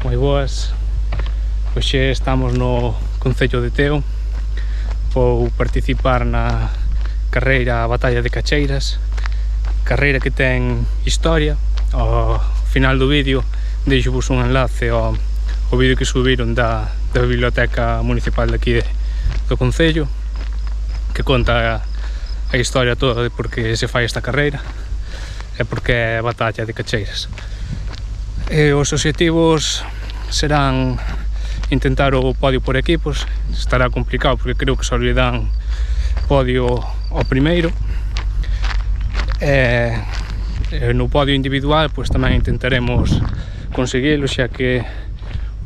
moi boas. Hoxe estamos no Concello de Teo. Vou participar na carreira a Batalla de Cacheiras, carreira que ten historia. Ao final do vídeo deixo-vos un enlace ao vídeo que subiron da Biblioteca Municipal de aquí do Concello, que conta a historia toda de por que se fai esta carreira e por que é a Batalla de Cacheiras. Os obxectivos serán intentar o podio por equipos. Estará complicado porque creo que só lle dan podio ao primeiro. No podio individual pois tamén intentaremos conseguilo, xa que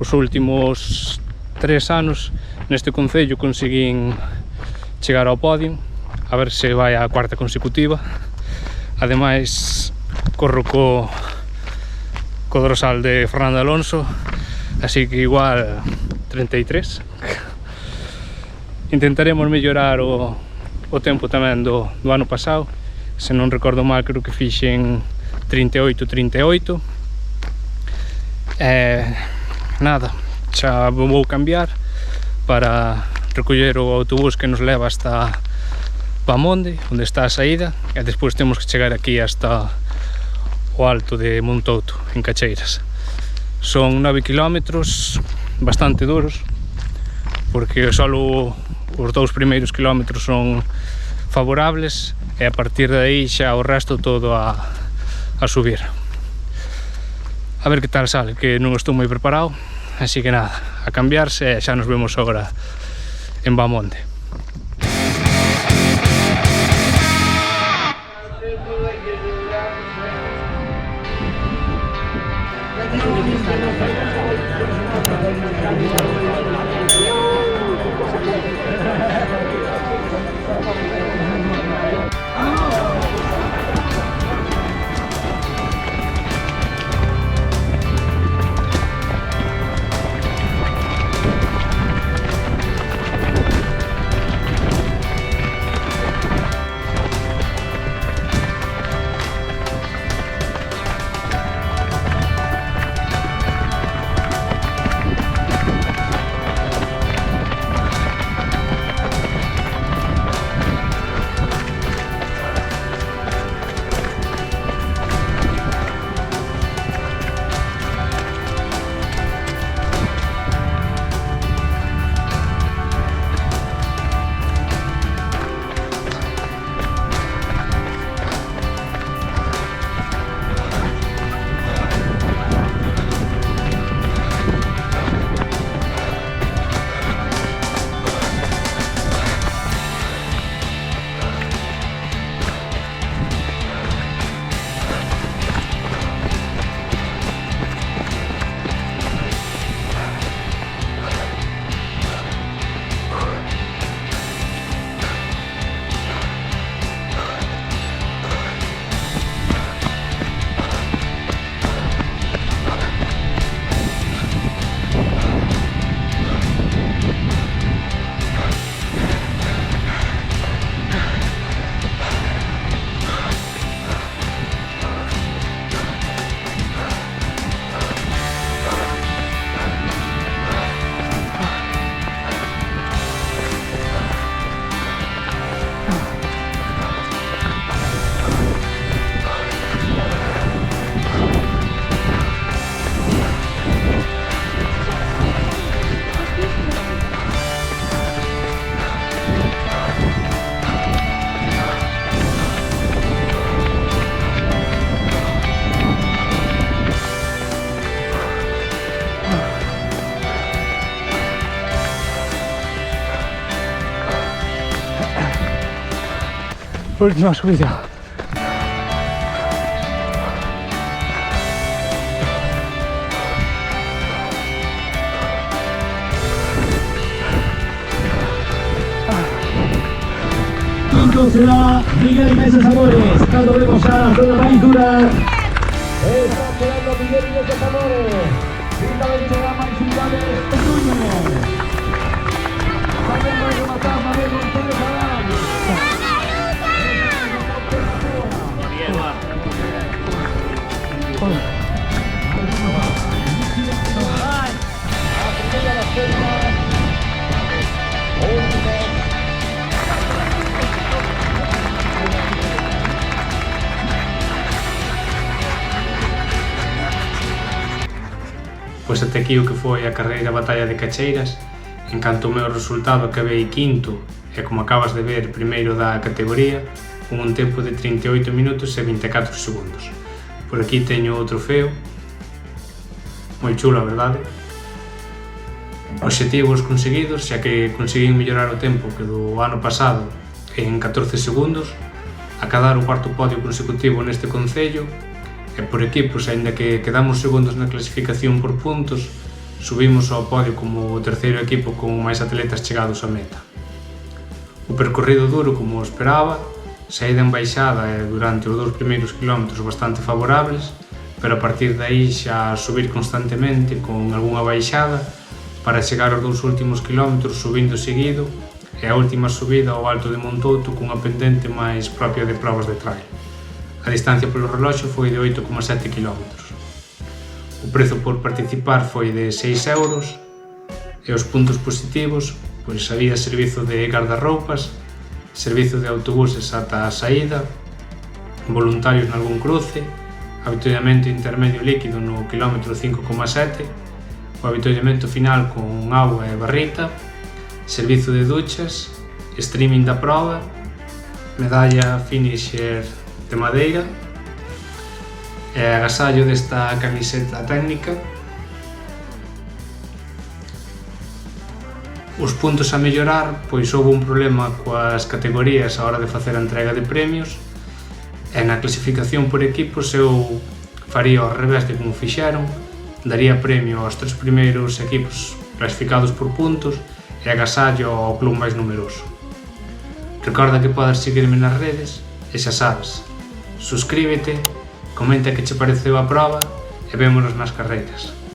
os últimos 3 anos neste concello conseguín chegar ao podio, a ver se vai a 4ª consecutiva. Ademais corro co dorsal de Fernando Alonso, así que igual 33. Intentaremos mellorar o tempo tamén do ano pasado. Se non recordo mal, creo que fixen 38. Nada, xa vou cambiar para recoller o autobús que nos leva hasta Pamonde, onde está a saída, e despois temos que chegar aquí hasta o alto de Montouto, en Cacheiras. Son 9 kilómetros, bastante duros, porque só os 2 primeiros kilómetros son favorables e a partir de aí xa o resto todo a subir. A ver que tal sale, que non estou moi preparado, así que nada, a cambiarse e xa nos vemos agora en Bamonde. Última subida. Quinto será Miguel Meses Amores. Cando vemos a zona máis dura. Está quedando Miguel Meses Amores. Quinta vez será máis unidades de Tuño. Sabemos rematar Manuel González Arán. Pois até aquí o que foi a carreira Batalla de Cacheiras. En canto ao meu resultado, acabei quinto e, como acabas de ver, primeiro da categoría, con un tempo de 38 minutos e 24 segundos. Por aquí teño o trofeo, moi chulo, a verdade. Obxectivos conseguidos, xa que conseguín mellorar o tempo que do ano pasado en 14 segundos, acadar o cuarto podio consecutivo neste concello, e por equipos, aínda que quedamos segundos na clasificación por puntos, subimos ao podio como o terceiro equipo con máis atletas chegados á meta. O percorrido duro como esperaba, saída en baixada e durante os 2 primeiros kilómetros bastante favorables, pero a partir de aí xa subir constantemente con algunha baixada para chegar aos 2 últimos kilómetros subindo seguido e a última subida ao Alto de Montouto cunha pendente máis propia de probas de trail. A distancia polo reloxo foi de 8,7 km. O prezo por participar foi de 6 euros e os puntos positivos, pois había servizo de gardarroupas, servizo de autobuses ata a saída, voluntarios nalgún cruce, avituallamento intermedio líquido no quilómetro 5,7, o avituallamento final con auga e barrita, servizo de duchas, streaming da proba, medalla finisher de madeira e agasallo desta camiseta técnica. Os puntos a mellorar, pois houve un problema coas categorías a hora de facer a entrega de premios e na clasificación por equipos eu faría ao revés de como fixeron, daría premio aos 3 primeiros equipos clasificados por puntos e agasallo ao club máis numeroso. Recorda que podes seguirme nas redes e xa sabes, suscríbete, comenta que che pareceu a proba e vémonos nas carreiras.